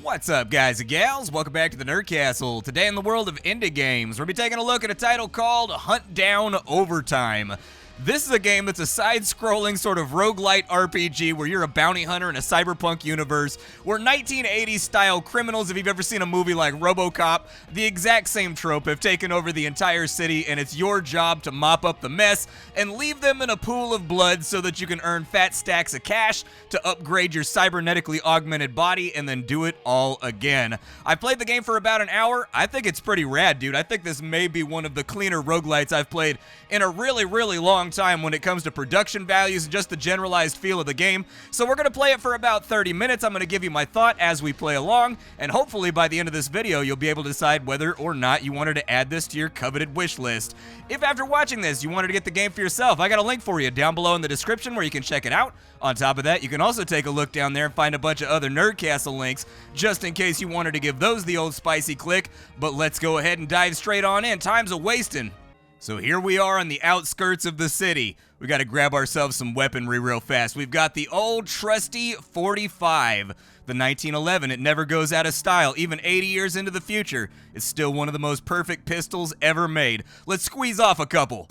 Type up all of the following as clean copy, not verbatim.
What's up, guys and gals? Welcome back to the Nerd Castle. Today in the world of indie games, we'll be taking a look at a title called Huntdown Overtime. This is a game that's a side-scrolling sort of roguelite RPG where you're a bounty hunter in a cyberpunk universe where 1980s-style criminals, if you've ever seen a movie like RoboCop, the exact same trope, have taken over the entire city, and it's your job to mop up the mess and leave them in a pool of blood so that you can earn fat stacks of cash to upgrade your cybernetically augmented body and then do it all again. I played the game for about an hour. I think it's pretty rad, dude. I think this may be one of the cleaner roguelites I've played in a really, really long time when it comes to production values and just the generalized feel of the game. So we're going to play it for about 30 minutes. I'm going to give you my thought as we play along, and hopefully by the end of this video you'll be able to decide whether or not you wanted to add this to your coveted wish list. If after watching this you wanted to get the game for yourself, I got a link for you down below in the description where you can check it out. On top of that, you can also take a look down there and find a bunch of other Nerd Castle links just in case you wanted to give those the old spicy click. But let's go ahead and dive straight on in. Time's a-wasting. So here we are on the outskirts of the city. We got to grab ourselves some weaponry real fast. We've got the old trusty 45, the 1911. It never goes out of style. Even 80 years into the future, it's still one of the most perfect pistols ever made. Let's squeeze off a couple.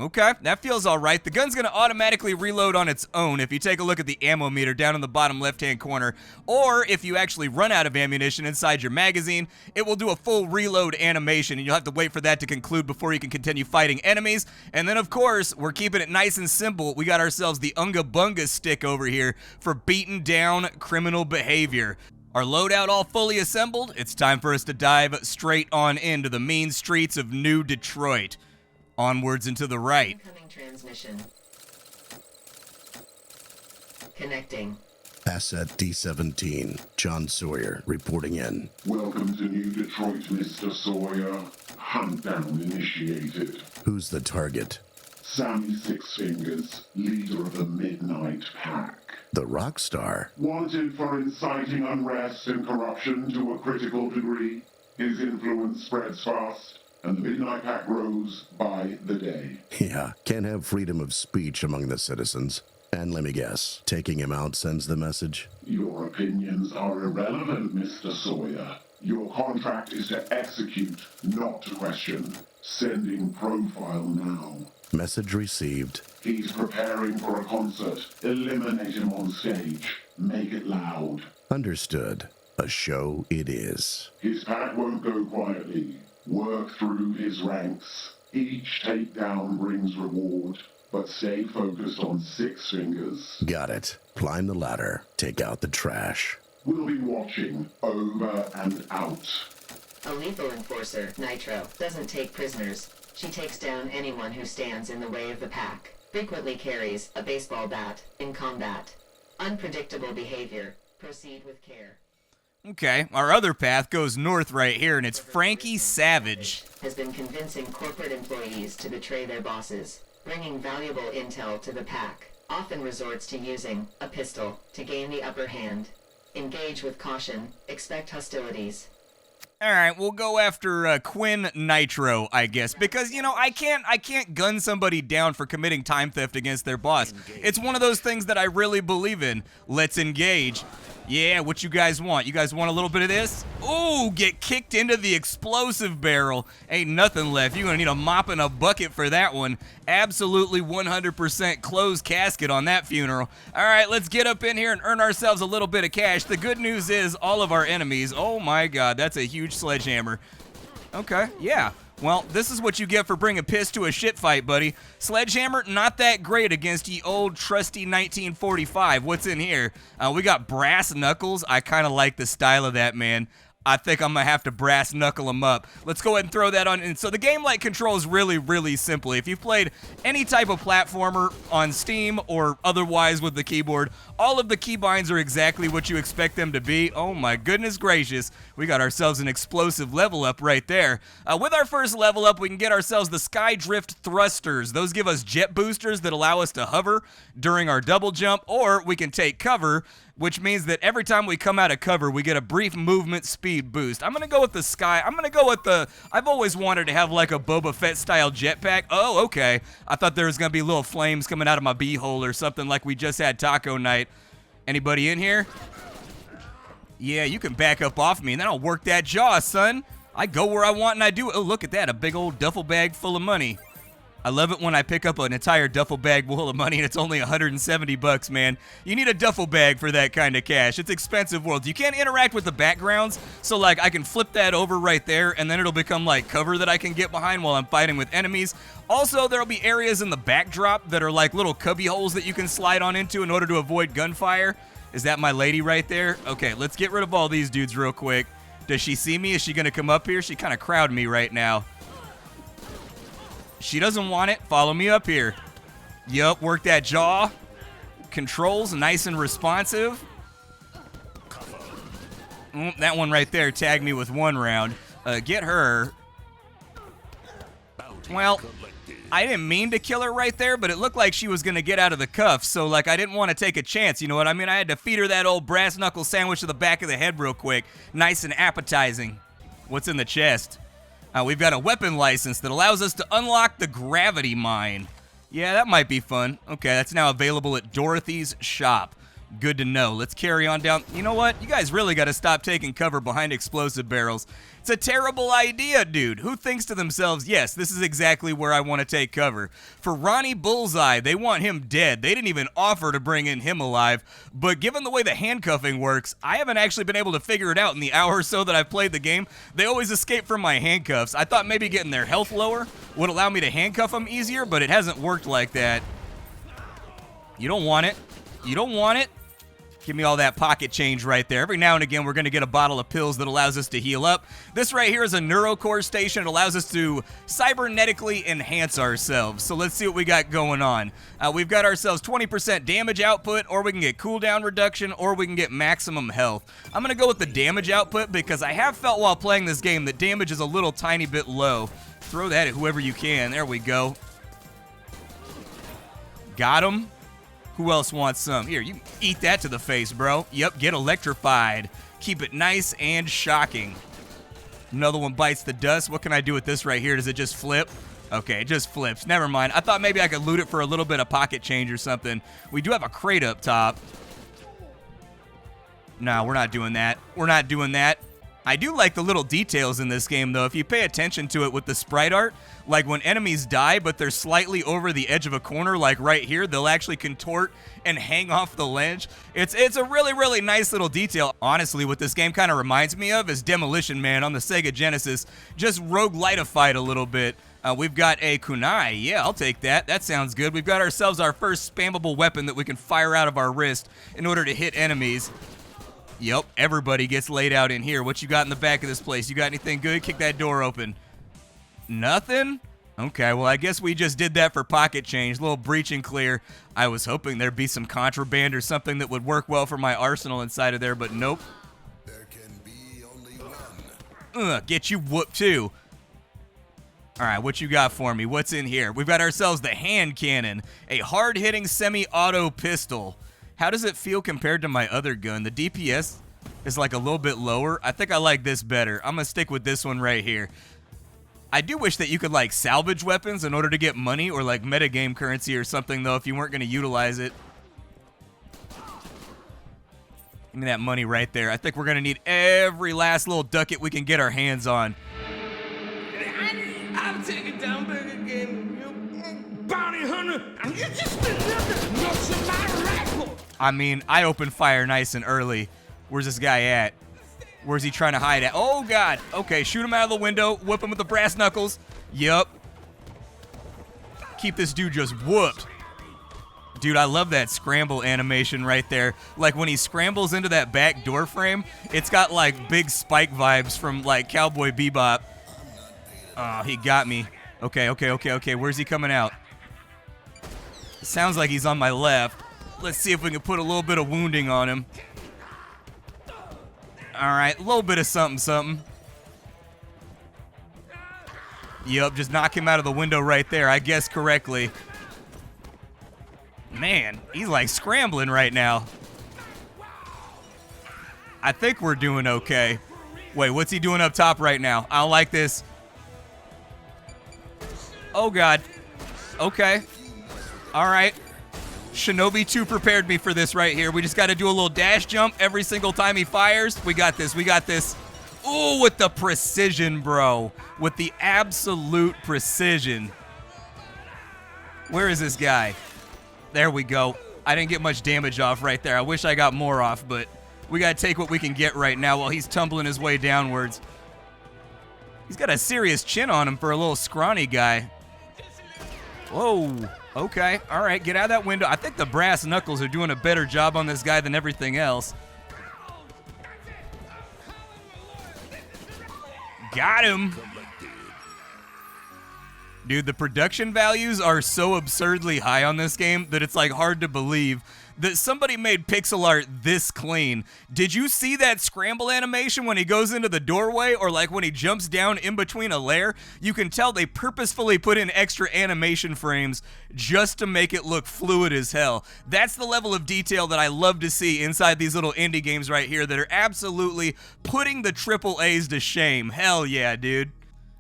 Okay, that feels all right. The gun's gonna automatically reload on its own if you take a look at the ammo meter down in the bottom left-hand corner, or if you actually run out of ammunition inside your magazine, it will do a full reload animation, and you'll have to wait for that to conclude before you can continue fighting enemies. And then, of course, we're keeping it nice and simple. We got ourselves the Unga Bunga stick over here for beating down criminal behavior. Our loadout all fully assembled. It's time for us to dive straight on into the mean streets of New Detroit. Onwards and to the right. Incoming transmission. Connecting. Asset D17, John Sawyer, reporting in. Welcome to New Detroit, Mr. Sawyer. Huntdown initiated. Who's the target? Sammy Six Fingers, leader of the Midnight Pack. The rock star. Wanted for inciting unrest and corruption to a critical degree. His influence spreads fast, and the Midnight Pack grows by the day. Yeah, can't have freedom of speech among the citizens. And let me guess, taking him out sends the message? Your opinions are irrelevant, Mr. Sawyer. Your contract is to execute, not to question. Sending profile now. Message received. He's preparing for a concert. Eliminate him on stage. Make it loud. Understood. A show it is. His pack won't go quietly. Work through his ranks. Each takedown brings reward, but stay focused on Six Fingers. Got it. Climb the ladder. Take out the trash. We'll be watching. Over and out. A lethal enforcer, Nitro, doesn't take prisoners. She takes down anyone who stands in the way of the pack. Frequently carries a baseball bat in combat. Unpredictable behavior. Proceed with care. Okay, our other path goes north right here, and it's Frankie Savage. Has been convincing corporate employees to betray their bosses, bringing valuable intel to the pack. Often resorts to using a pistol to gain the upper hand. Engage with caution. Expect hostilities. All right, we'll go after Quinn Nitro, I guess, because, you know, I can't gun somebody down for committing time theft against their boss. It's one of those things that I really believe in. Let's engage. Yeah, what you guys want? You guys want a little bit of this? Ooh, get kicked into the explosive barrel. Ain't nothing left. You're gonna need a mop and a bucket for that one. Absolutely 100% closed casket on that funeral. All right, let's get up in here and earn ourselves a little bit of cash. The good news is all of our enemies, oh my God, that's a huge sledgehammer. Okay, yeah. Well, this is what you get for bringing piss to a shit fight, buddy. Sledgehammer, not that great against the old trusty 1945. What's in here? We got brass knuckles. I kind of like the style of that, man. I think I'm going to have to brass knuckle him up. Let's go ahead and throw that on. And so the game-like controls really, really simply. If you've played any type of platformer on Steam or otherwise with the keyboard, all of the keybinds are exactly what you expect them to be. Oh my goodness gracious. We got ourselves an explosive level up right there. With our first level up, we can get ourselves the Skydrift Thrusters. Those give us jet boosters that allow us to hover during our double jump, or we can take cover, which means that every time we come out of cover, we get a brief movement speed boost. I'm going to go with the Sky. I'm going to go with the... I've always wanted to have like a Boba Fett style jetpack. Oh, okay. I thought there was going to be little flames coming out of my beehole or something like we just had taco night. Anybody in here? Yeah, you can back up off me, and then I'll work that jaw, son. I go where I want, and I do. Oh, look at that, a big old duffel bag full of money. I love it when I pick up an entire duffel bag full of money and it's only 170 bucks, man. You need a duffel bag for that kind of cash. It's expensive world. You can't interact with the backgrounds, so like I can flip that over right there and then it'll become like cover that I can get behind while I'm fighting with enemies. Also, there'll be areas in the backdrop that are like little cubby holes that you can slide on into in order to avoid gunfire. Is that my lady right there? Okay, let's get rid of all these dudes real quick. Does she see me? Is she gonna come up here? She kind of crowd me right now. She doesn't want it. Follow me up here. Yup, work that jaw. Controls, nice and responsive. That one right there tagged me with 1 round. Get her. Well, I didn't mean to kill her right there, but it looked like she was going to get out of the cuffs, so like I didn't want to take a chance, you know what I mean? I had to feed her that old brass knuckle sandwich to the back of the head real quick. Nice and appetizing. What's in the chest? We've got a weapon license that allows us to unlock the gravity mine. Yeah, that might be fun. Okay, that's now available at Dorothy's shop. Good to know. Let's carry on down. You know what? You guys really got to stop taking cover behind explosive barrels. It's a terrible idea, dude. Who thinks to themselves, yes, this is exactly where I want to take cover? For Ronnie Bullseye, they want him dead. They didn't even offer to bring in him alive. But given the way the handcuffing works, I haven't actually been able to figure it out in the hour or so that I've played the game. They always escape from my handcuffs. I thought maybe getting their health lower would allow me to handcuff them easier, but it hasn't worked like that. You don't want it. You don't want it. Give me all that pocket change right there. Every now and again, we're going to get a bottle of pills that allows us to heal up. This right here is a neurocore station. It allows us to cybernetically enhance ourselves. So let's see what we got going on. We've got ourselves 20% damage output, or we can get cooldown reduction, or we can get maximum health. I'm going to go with the damage output because I have felt while playing this game that damage is a little tiny bit low. Throw that at whoever you can. There we go. Got him. Who else wants some? Here, you eat that to the face, bro. Yep, get electrified. Keep it nice and shocking. Another one bites the dust. What can I do with this right here? Does it just flip? Okay, it just flips. Never mind. I thought maybe I could loot it for a little bit of pocket change or something. We do have a crate up top. No, we're not doing that. We're not doing that. I do like the little details in this game, though. If you pay attention to it with the sprite art, like when enemies die, but they're slightly over the edge of a corner, like right here, they'll actually contort and hang off the ledge. It's a really, really nice little detail. Honestly, what this game kind of reminds me of is Demolition Man on the Sega Genesis, just roguelite-ified a little bit. We've got a kunai. Yeah, I'll take that. That sounds good. We've got ourselves our first spammable weapon that we can fire out of our wrist in order to hit enemies. Yep, everybody gets laid out in here. What you got in the back of this place? You got anything good? Kick that door open. Nothing? Okay, well, I guess we just did that for pocket change. A little breach and clear. I was hoping there'd be some contraband or something that would work well for my arsenal inside of there, but nope. There can be only one. Get you whooped, too. All right, what you got for me? What's in here? We've got ourselves the hand cannon, a hard-hitting semi-auto pistol. How does it feel compared to my other gun? The DPS is like a little bit lower. I think I like this better. I'm going to stick with this one right here. I do wish that you could like salvage weapons in order to get money or like metagame currency or something, though, if you weren't going to utilize it. Give me that money right there. I think we're going to need every last little ducat we can get our hands on. I'm taking down bigger game, you bounty hunter, and you just another nuts in my rifle. I mean, I opened fire nice and early. Where's this guy at? Where's he trying to hide at? Oh, God. Okay, shoot him out of the window. Whip him with the brass knuckles. Yup. Keep this dude just whooped. Dude, I love that scramble animation right there. Like, when he scrambles into that back door frame, it's got, like, big Spike vibes from, like, Cowboy Bebop. Oh, he got me. Okay. Where's he coming out? Sounds like he's on my left. Let's see if we can put a little bit of wounding on him. All right, a little bit of something. Yup, just knock him out of the window right there. I guessed correctly. Man, he's like scrambling right now. I think we're doing okay. Wait, what's he doing up top right now? I don't like this. Oh, God. Okay. All right. Shinobi 2 prepared me for this right here. We just got to do a little dash jump every single time he fires. We got this. We got this. Ooh, with the precision, bro. With the absolute precision. Where is this guy? There we go. I didn't get much damage off right there. I wish I got more off, but we got to take what we can get right now while he's tumbling his way downwards. He's got a serious chin on him for a little scrawny guy. Whoa. Okay. All right. Get out of that window. I think the brass knuckles are doing a better job on this guy than everything else. Got him. Dude, the production values are so absurdly high on this game that it's like hard to believe that somebody made pixel art this clean. Did you see that scramble animation when he goes into the doorway, or like when he jumps down in between a layer? You can tell they purposefully put in extra animation frames just to make it look fluid as hell. That's the level of detail that I love to see inside these little indie games right here that are absolutely putting the triple A's to shame. Hell yeah, dude.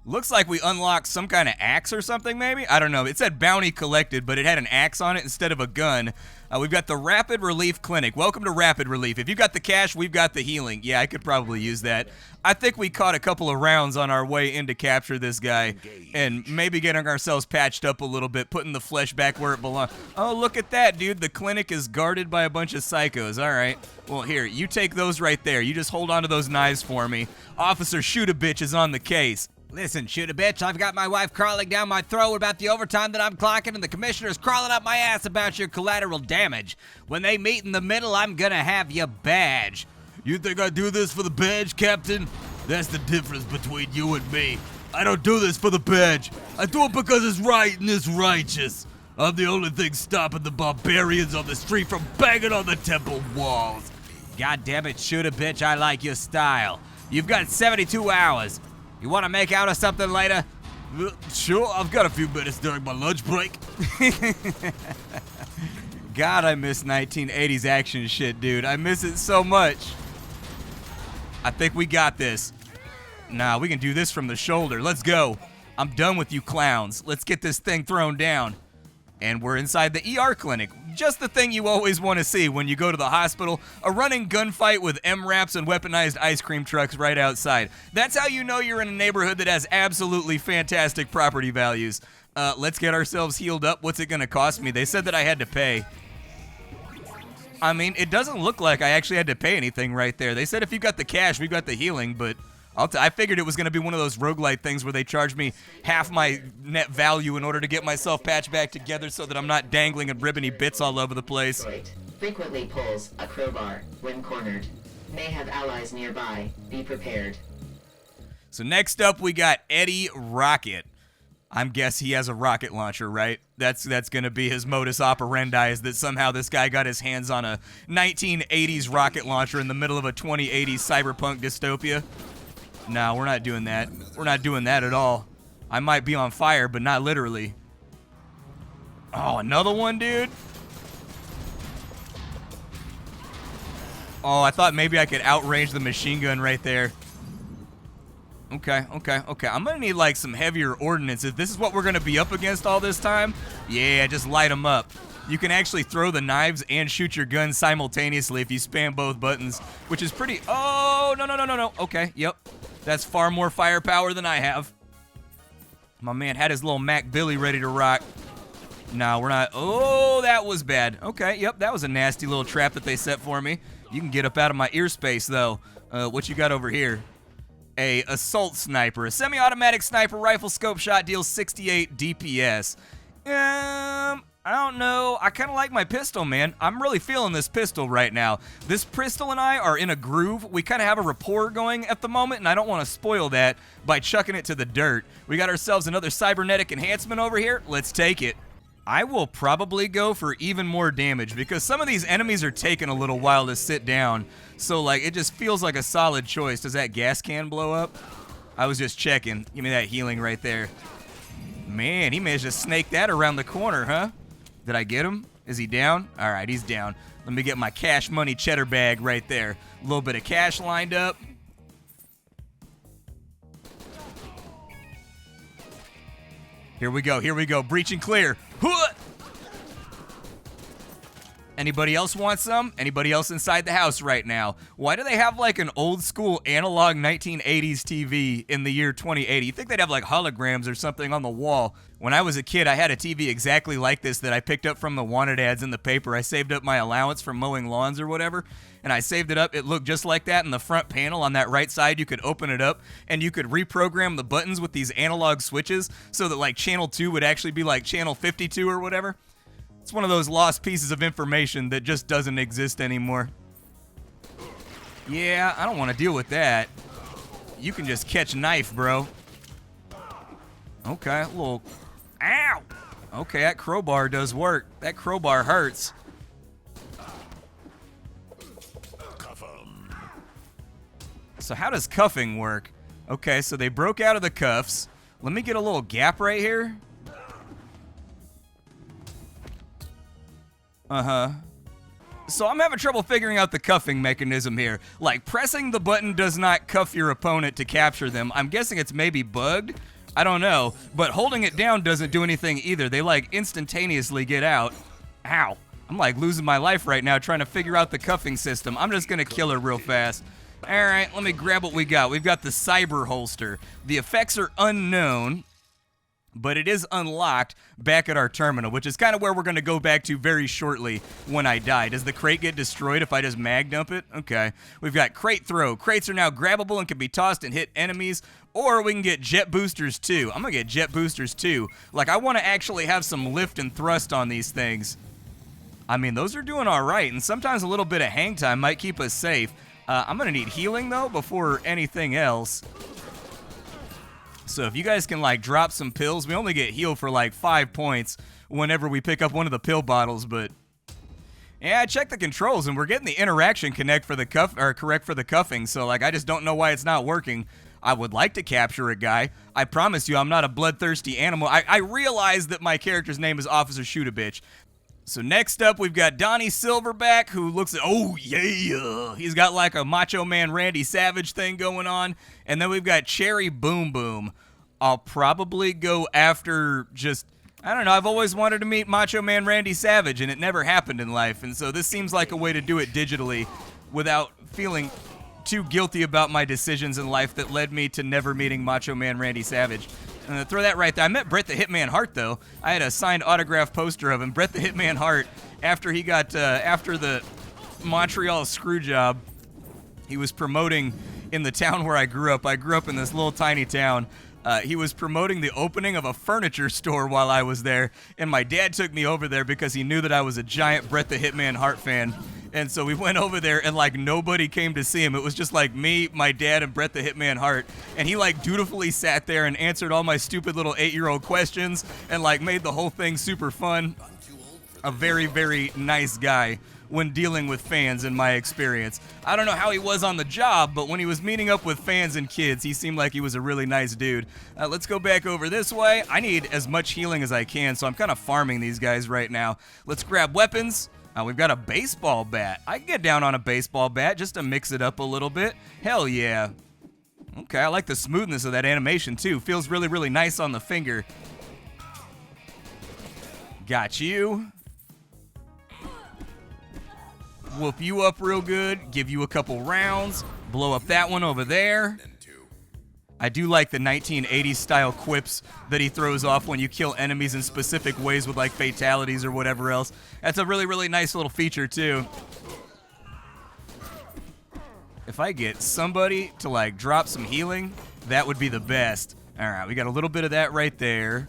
Looks like we unlocked some kind of axe or something, maybe? I don't know. It said bounty collected, but it had an axe on it instead of a gun. We've got the Rapid Relief Clinic. Welcome to Rapid Relief. If you've got the cash, we've got the healing. Yeah, I could probably use that. I think we caught a couple of rounds on our way in to capture this guy and maybe getting ourselves patched up a little bit, putting the flesh back where it belongs. Oh, look at that, dude. The clinic is guarded by a bunch of psychos. All right. Well, here, you take those right there. You just hold on to those knives for me. Officer Shoot-a-Bitch is on the case. Listen, Shoot-a-Bitch, I've got my wife crawling down my throat about the overtime that I'm clocking, and the commissioner's crawling up my ass about your collateral damage. When they meet in the middle, I'm gonna have your badge. You think I do this for the badge, Captain? That's the difference between you and me. I don't do this for the badge. I do it because it's right and it's righteous. I'm the only thing stopping the barbarians on the street from banging on the temple walls. God damn it, Shoot-a-Bitch, I like your style. You've got 72 hours. You want to make out or something later? Sure, I've got a few minutes during my lunch break. God, I miss 1980s action shit, dude. I miss it so much. I think we got this. Nah, we can do this from the shoulder. Let's go. I'm done with you clowns. Let's get this thing thrown down. And we're inside the ER clinic. Just the thing you always want to see when you go to the hospital. A running gunfight with MRAPs and weaponized ice cream trucks right outside. That's how you know you're in a neighborhood that has absolutely fantastic property values. Let's get ourselves healed up. What's it going to cost me? They said that I had to pay. I mean, it doesn't look like I actually had to pay anything right there. They said if you got the cash, we got the healing, but I figured it was going to be one of those roguelite things where they charge me half my net value in order to get myself patched back together so that I'm not dangling and ribbony bits all over the place. Frequently pulls a crowbar when cornered. May have allies nearby. Be prepared. So next up, we got Eddie Rocket. I'm guess he has a rocket launcher, right? That's going to be his modus operandi, is that somehow this guy got his hands on a 1980s rocket launcher in the middle of a 2080s cyberpunk dystopia. No, we're not doing that. We're not doing that at all. I might be on fire, but not literally. Oh, another one, dude? Oh, I thought maybe I could outrange the machine gun right there. Okay. I'm gonna need like some heavier ordnance. If this is what we're gonna be up against all this time, yeah, just light them up. You can actually throw the knives and shoot your gun simultaneously if you spam both buttons, which is pretty... Oh, no. Okay, yep. That's far more firepower than I have. My man had his little Mac Billy ready to rock. No, we're not... Oh, that was bad. Okay, yep, that was a nasty little trap that they set for me. You can get up out of my ear space, though. What you got over here? A assault sniper. A semi-automatic sniper rifle scope shot deals 68 DPS. I don't know. I kind of like my pistol, man. I'm really feeling this pistol right now. This pistol and I are in a groove. We kind of have a rapport going at the moment, and I don't want to spoil that by chucking it to the dirt. We got ourselves another cybernetic enhancement over here. Let's take it. I will probably go for even more damage because some of these enemies are taking a little while to sit down. So, like, it just feels like a solid choice. Does that gas can blow up? I was just checking. Give me that healing right there. Man, he managed to snake that around the corner, huh? Did I get him? Is he down? All right, he's down. Let me get my cash money cheddar bag right there. A little bit of cash lined up. Here we go. Breach and clear. Anybody else want some? Anybody else inside the house right now? Why do they have like an old school analog 1980s TV in the year 2080? You think they'd have like holograms or something on the wall? When I was a kid, I had a TV exactly like this that I picked up from the wanted ads in the paper. I saved up my allowance from mowing lawns or whatever, and I saved it up. It looked just like that in the front panel on that right side. You could open it up, and you could reprogram the buttons with these analog switches so that like channel 2 would actually be like channel 52 or whatever. It's one of those lost pieces of information that just doesn't exist anymore. Yeah, I don't want to deal with that. You can just catch knife, bro. Okay, a little... Ow! Okay, that crowbar does work. That crowbar hurts. So how does cuffing work? Okay, so they broke out of the cuffs. Let me get a little gap right here. Uh-huh. So I'm having trouble figuring out the cuffing mechanism here. Like, pressing the button does not cuff your opponent to capture them. I'm guessing it's maybe bugged. I don't know. But holding it down doesn't do anything either. They, like, instantaneously get out. Ow. I'm, like, losing my life right now trying to figure out the cuffing system. I'm just gonna kill her real fast. All right, let me grab what we got. We've got the cyber holster. The effects are unknown, but it is unlocked back at our terminal, which is kind of where we're going to go back to very shortly when I die. Does the crate get destroyed if I just mag dump it? Okay. We've got crate throw. Crates are now grabbable and can be tossed and hit enemies, or we can get jet boosters too. I'm going to get jet boosters too. Like, I want to actually have some lift and thrust on these things. I mean, those are doing all right, and sometimes a little bit of hang time might keep us safe. I'm going to need healing, though, before anything else. So if you guys can, like, drop some pills, we only get healed for, like, 5 points whenever we pick up one of the pill bottles, but... Yeah, I checked the controls, and we're getting the interaction correct for the cuffing, so, like, I just don't know why it's not working. I would like to capture a guy. I promise you I'm not a bloodthirsty animal. I realize that my character's name is Officer Shoot-a-Bitch. So next up, we've got Donnie Silverback, who looks at, oh yeah, he's got like a Macho Man Randy Savage thing going on. And then we've got Cherry Boom Boom. I'll probably go after just, I don't know, I've always wanted to meet Macho Man Randy Savage, and it never happened in life. And so this seems like a way to do it digitally without feeling too guilty about my decisions in life that led me to never meeting Macho Man Randy Savage. Throw that right there. I met Bret the Hitman Hart, though. I had a signed autograph poster of him. Bret the Hitman Hart, after he got, after the Montreal screw job, he was promoting in the town where I grew up. I grew up in this little tiny town. He was promoting the opening of a furniture store while I was there, and my dad took me over there because he knew that I was a giant Bret the Hitman Hart fan. And so we went over there, and, like, nobody came to see him. It was just, like, me, my dad, and Bret the Hitman Hart. And he, like, dutifully sat there and answered all my stupid little 8-year-old questions and, like, made the whole thing super fun. A very, very nice guy when dealing with fans, in my experience. I don't know how he was on the job, but when he was meeting up with fans and kids, he seemed like he was a really nice dude. Let's go back over this way. I need as much healing as I can, so I'm kind of farming these guys right now. Let's grab weapons. We've got a baseball bat. I can get down on a baseball bat just to mix it up a little bit. Hell yeah. Okay, I like the smoothness of that animation too. Feels really, really nice on the finger. Got you. Whoop you up real good. Give you a couple rounds. Blow up that one over there. I do like the 1980s style quips that he throws off when you kill enemies in specific ways with like fatalities or whatever else. That's a really, really nice little feature too. If I get somebody to like drop some healing, that would be the best. All right, we got a little bit of that right there.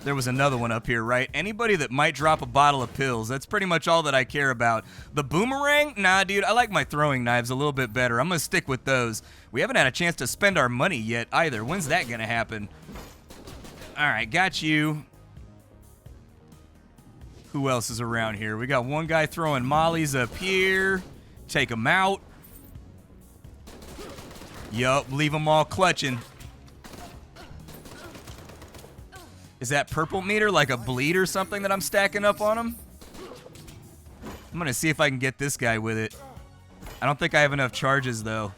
There was another one up here, right? Anybody that might drop a bottle of pills, that's pretty much all that I care about. The boomerang? Nah, dude, I like my throwing knives a little bit better. I'm gonna stick with those. We haven't had a chance to spend our money yet either. When's that gonna happen? All right, got you. Who else is around here? We got one guy throwing mollies up here. Take him out. Yup, leave them all clutching. Is that purple meter like a bleed or something that I'm stacking up on him? I'm gonna see if I can get this guy with it. I don't think I have enough charges though.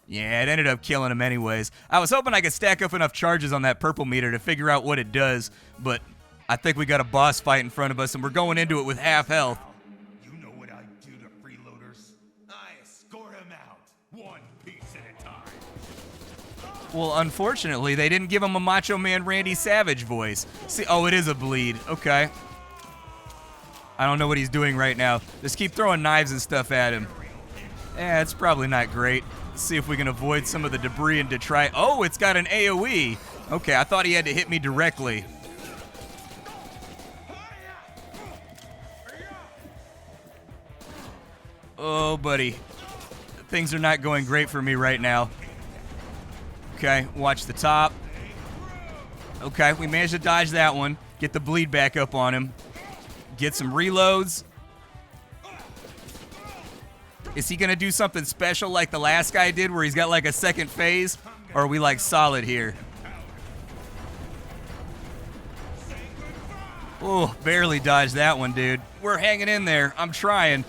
Yeah, it ended up killing him anyways. I was hoping I could stack up enough charges on that purple meter to figure out what it does, but I think we got a boss fight in front of us and we're going into it with half health. Well, unfortunately, they didn't give him a Macho Man Randy Savage voice. See, oh, it is a bleed. Okay. I don't know what he's doing right now. Just keep throwing knives and stuff at him. Yeah, it's probably not great. Let's see if we can avoid some of the debris and detrite. Oh, it's got an AoE. Okay, I thought he had to hit me directly. Oh, buddy. Things are not going great for me right now. Okay, watch the top. Okay, we managed to dodge that one. Get the bleed back up on him. Get some reloads. Is he going to do something special like the last guy did where he's got like a second phase? Or are we like solid here? Oh, barely dodged that one, dude. We're hanging in there. I'm trying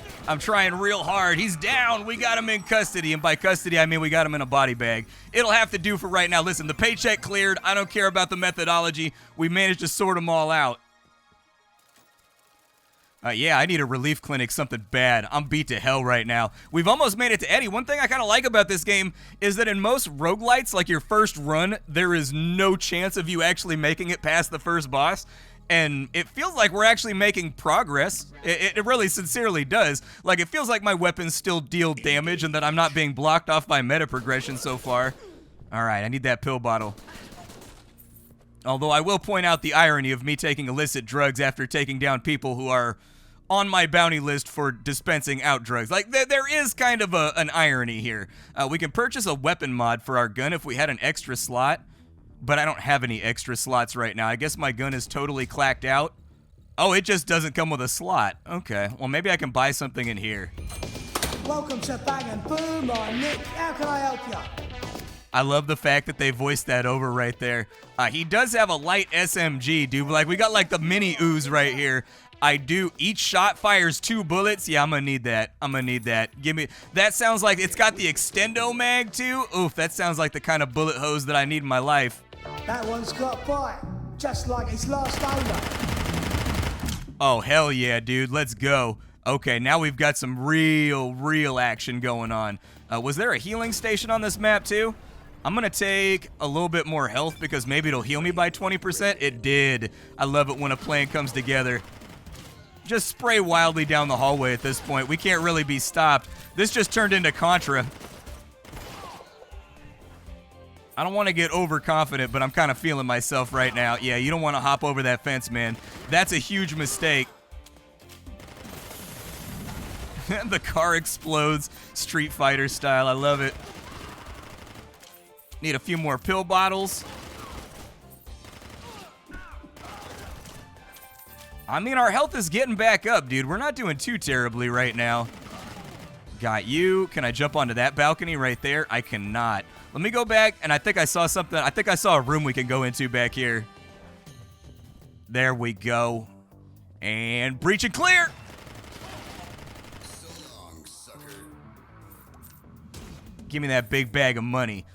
real hard. He's down. We got him in custody. And by custody, I mean we got him in a body bag. It'll have to do for right now. Listen, the paycheck cleared. I don't care about the methodology. We managed to sort them all out. Yeah, I need a relief clinic, something bad. I'm beat to hell right now. We've almost made it to Eddie. One thing I kind of like about this game is that in most roguelites, like your first run, there is no chance of you actually making it past the first boss. And it feels like we're actually making progress. It really sincerely does. Like, it feels like my weapons still deal damage and that I'm not being blocked off by meta progression so far. All right, I need that pill bottle. Although I will point out the irony of me taking illicit drugs after taking down people who are on my bounty list for dispensing out drugs. Like, there is kind of an irony here. We can purchase a weapon mod for our gun if we had an extra slot. But I don't have any extra slots right now. I guess my gun is totally clacked out. Oh, it just doesn't come with a slot. Okay, well, maybe I can buy something in here. Welcome to Bang & Boom. I'm Nick. How can I help you? I love the fact that they voiced that over right there. He does have a light SMG, dude. Like, we got, like, the mini ooze right here. I do. Each shot fires 2 bullets. Yeah, I'm gonna need that. I'm gonna need that. Give me. That sounds like it's got the extendo mag, too. Oof, that sounds like the kind of bullet hose that I need in my life. That one's got bite, just like its last owner. Oh, hell yeah, dude. Let's go. Okay, now we've got some real action going on. Was there a healing station on this map, too? I'm going to take a little bit more health because maybe it'll heal me by 20%. It did. I love it when a plan comes together. Just spray wildly down the hallway at this point. We can't really be stopped. This just turned into Contra. I don't want to get overconfident, but I'm kind of feeling myself right now. Yeah, you don't want to hop over that fence, man. That's a huge mistake. The car explodes, Street Fighter style. I love it. Need a few more pill bottles. I mean, our health is getting back up, dude. We're not doing too terribly right now. Got you. Can I jump onto that balcony right there? I cannot. Let me go back, and I think I saw something. I think I saw a room we can go into back here. There we go. And breach and clear. So long, sucker. Give me that big bag of money.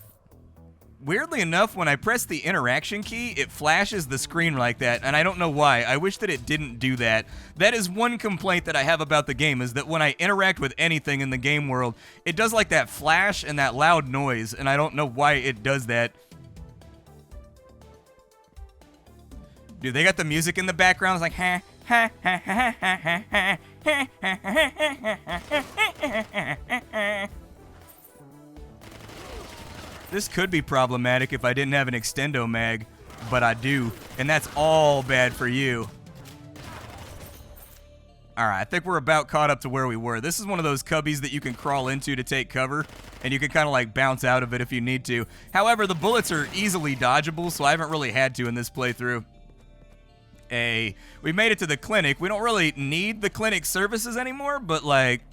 Weirdly enough, when I press the interaction key, it flashes the screen like that, and I don't know why. I wish that it didn't do that. That is one complaint that I have about the game, is that when I interact with anything in the game world, it does like that flash and that loud noise, and I don't know why it does that. Dude, they got the music in the background. It's like, ha, ha, ha, ha, ha, ha, ha, ha, ha, ha, ha. This could be problematic if I didn't have an extendo mag, but I do, and that's all bad for you. All right, I think we're about caught up to where we were. This is one of those cubbies that you can crawl into to take cover, and you can kind of like bounce out of it if you need to. However, the bullets are easily dodgeable, so I haven't really had to in this playthrough. Hey, we made it to the clinic. We don't really need the clinic services anymore, but like,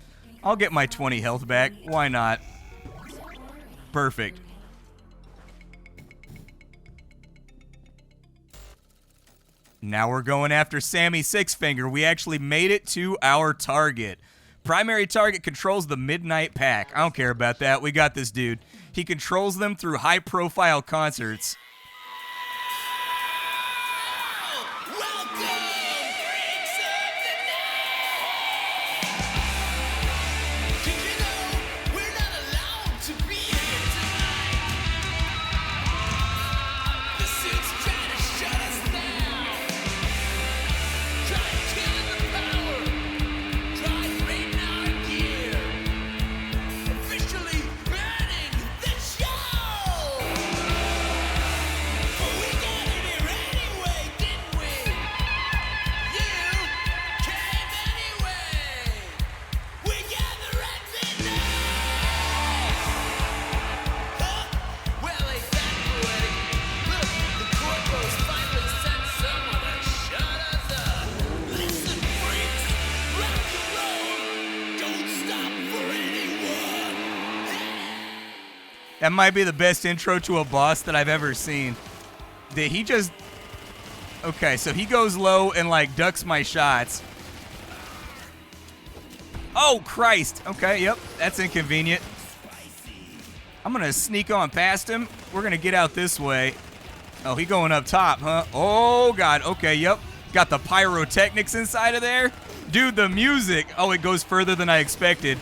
I'll get my 20 health back. Why not? Perfect. Now we're going after Sammy Sixfinger. We actually made it to our target. Primary target controls the Midnight Pack. I don't care about that. We got this dude. He controls them through high-profile concerts. That might be the best intro to a boss that I've ever seen. Did he just... Okay, so he goes low and, like, ducks my shots. Oh, Christ. Okay, yep, that's inconvenient. I'm going to sneak on past him. We're going to get out this way. Oh, he going up top, huh? Oh, God. Okay, yep. Got the pyrotechnics inside of there. Dude, the music. Oh, it goes further than I expected.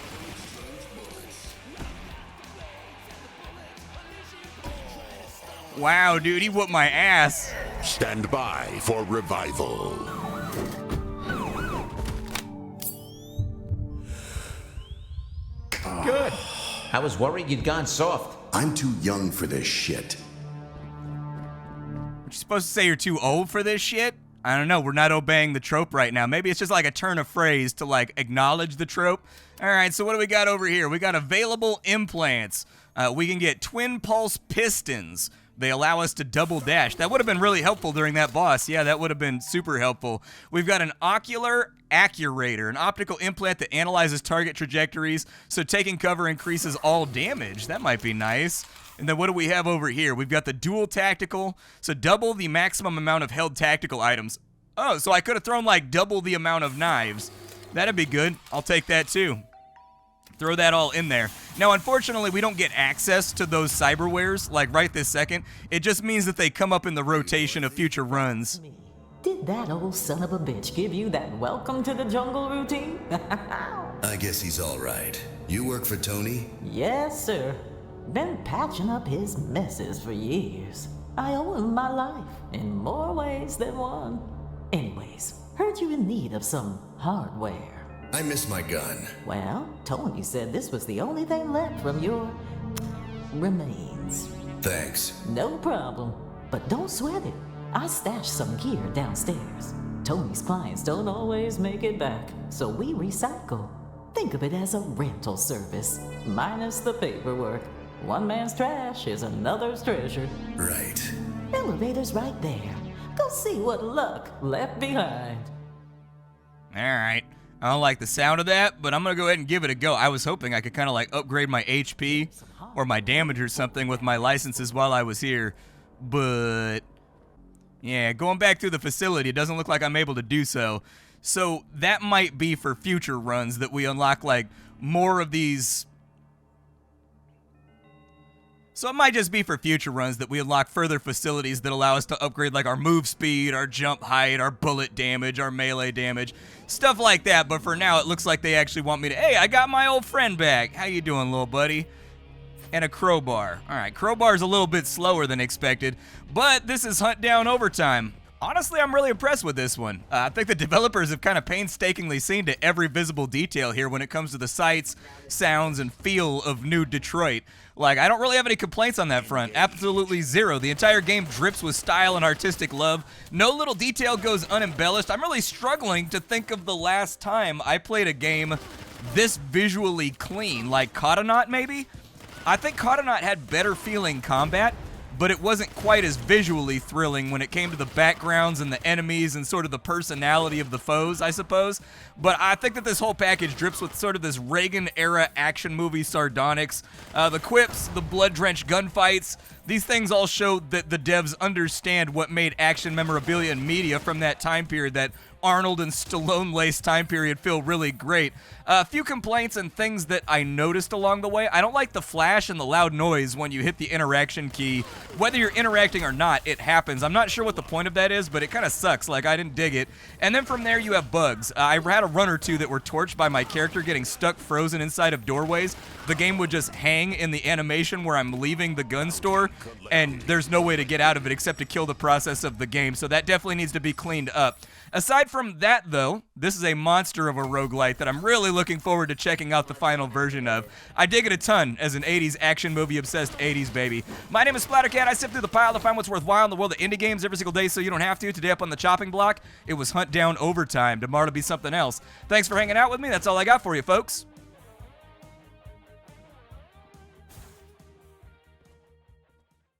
Wow, dude, he whooped my ass. Stand by for revival. Good. I was worried you'd gone soft. I'm too young for this shit. You're supposed to say you're too old for this shit? I don't know. We're not obeying the trope right now. Maybe it's just like a turn of phrase to like acknowledge the trope. All right, so what do we got over here? We got available implants. We can get twin pulse pistons. They allow us to double dash. That would have been really helpful during that boss. Yeah, that would have been super helpful. We've got an ocular accurator, an optical implant that analyzes target trajectories, so taking cover increases all damage. That might be nice. And then what do we have over here? We've got the dual tactical, so double the maximum amount of held tactical items. Oh, so I could have thrown like double the amount of knives. That'd be good. I'll take that too. Throw that all in there. Now, unfortunately, we don't get access to those cyberwares, like right this second. It just means that they come up in the rotation of future runs. Did that old son of a bitch give you that welcome to the jungle routine? I guess he's all right. You work for Tony? Yes, sir. Been patching up his messes for years. I owe him my life in more ways than one. Anyways, heard you in need of some hardware. I miss my gun. Well, Tony said this was the only thing left from your remains. Thanks. No problem. But don't sweat it. I stashed some gear downstairs. Tony's clients don't always make it back, so we recycle. Think of it as a rental service, minus the paperwork. One man's trash is another's treasure. Right. Elevator's right there. Go see what luck left behind. All right. I don't like the sound of that, but I'm going to go ahead and give it a go. I was hoping I could kind of like upgrade my HP or my damage or something with my licenses while I was here. But, yeah, going back through the facility, it doesn't look like I'm able to do so. So that might be for future runs that we unlock like more of these. So it might just be for future runs that we unlock further facilities that allow us to upgrade like our move speed, our jump height, our bullet damage, our melee damage, stuff like that. But for now, it looks like they actually want me to, hey, I got my old friend back. How you doing, little buddy? And a crowbar. All right, crowbar's a little bit slower than expected, but this is Huntdown Overtime. Honestly, I'm really impressed with this one. I think the developers have kind of painstakingly seen to every visible detail here when it comes to the sights, sounds, and feel of New Detroit. Like, I don't really have any complaints on that front. Absolutely zero. The entire game drips with style and artistic love. No little detail goes unembellished. I'm really struggling to think of the last time I played a game this visually clean. Like Cautonaut, maybe? I think Cautonaut had better feeling combat, but it wasn't quite as visually thrilling when it came to the backgrounds and the enemies and sort of the personality of the foes, I suppose. But I think that this whole package drips with sort of this Reagan-era action movie sardonics. The quips, the blood-drenched gunfights, these things all show that the devs understand what made action memorabilia and media from that time period, that Arnold and Stallone-laced time period, feel really great. A few complaints and things that I noticed along the way. I don't like the flash and the loud noise when you hit the interaction key. Whether you're interacting or not, it happens. I'm not sure what the point of that is, but it kind of sucks. Like, I didn't dig it. And then from there, you have bugs. I had a run or two that were torched by my character getting stuck frozen inside of doorways. The game would just hang in the animation where I'm leaving the gun store, and there's no way to get out of it except to kill the process of the game. So that definitely needs to be cleaned up. Aside from that, though, this is a monster of a roguelite that I'm really looking forward to checking out the final version of. I dig it a ton as an 80s action movie-obsessed 80s baby. My name is Splattercat. I sift through the pile to find what's worthwhile in the world of indie games every single day so you don't have to. Today up on the chopping block, it was Huntdown Overtime. Tomorrow to be something else. Thanks for hanging out with me. That's all I got for you, folks.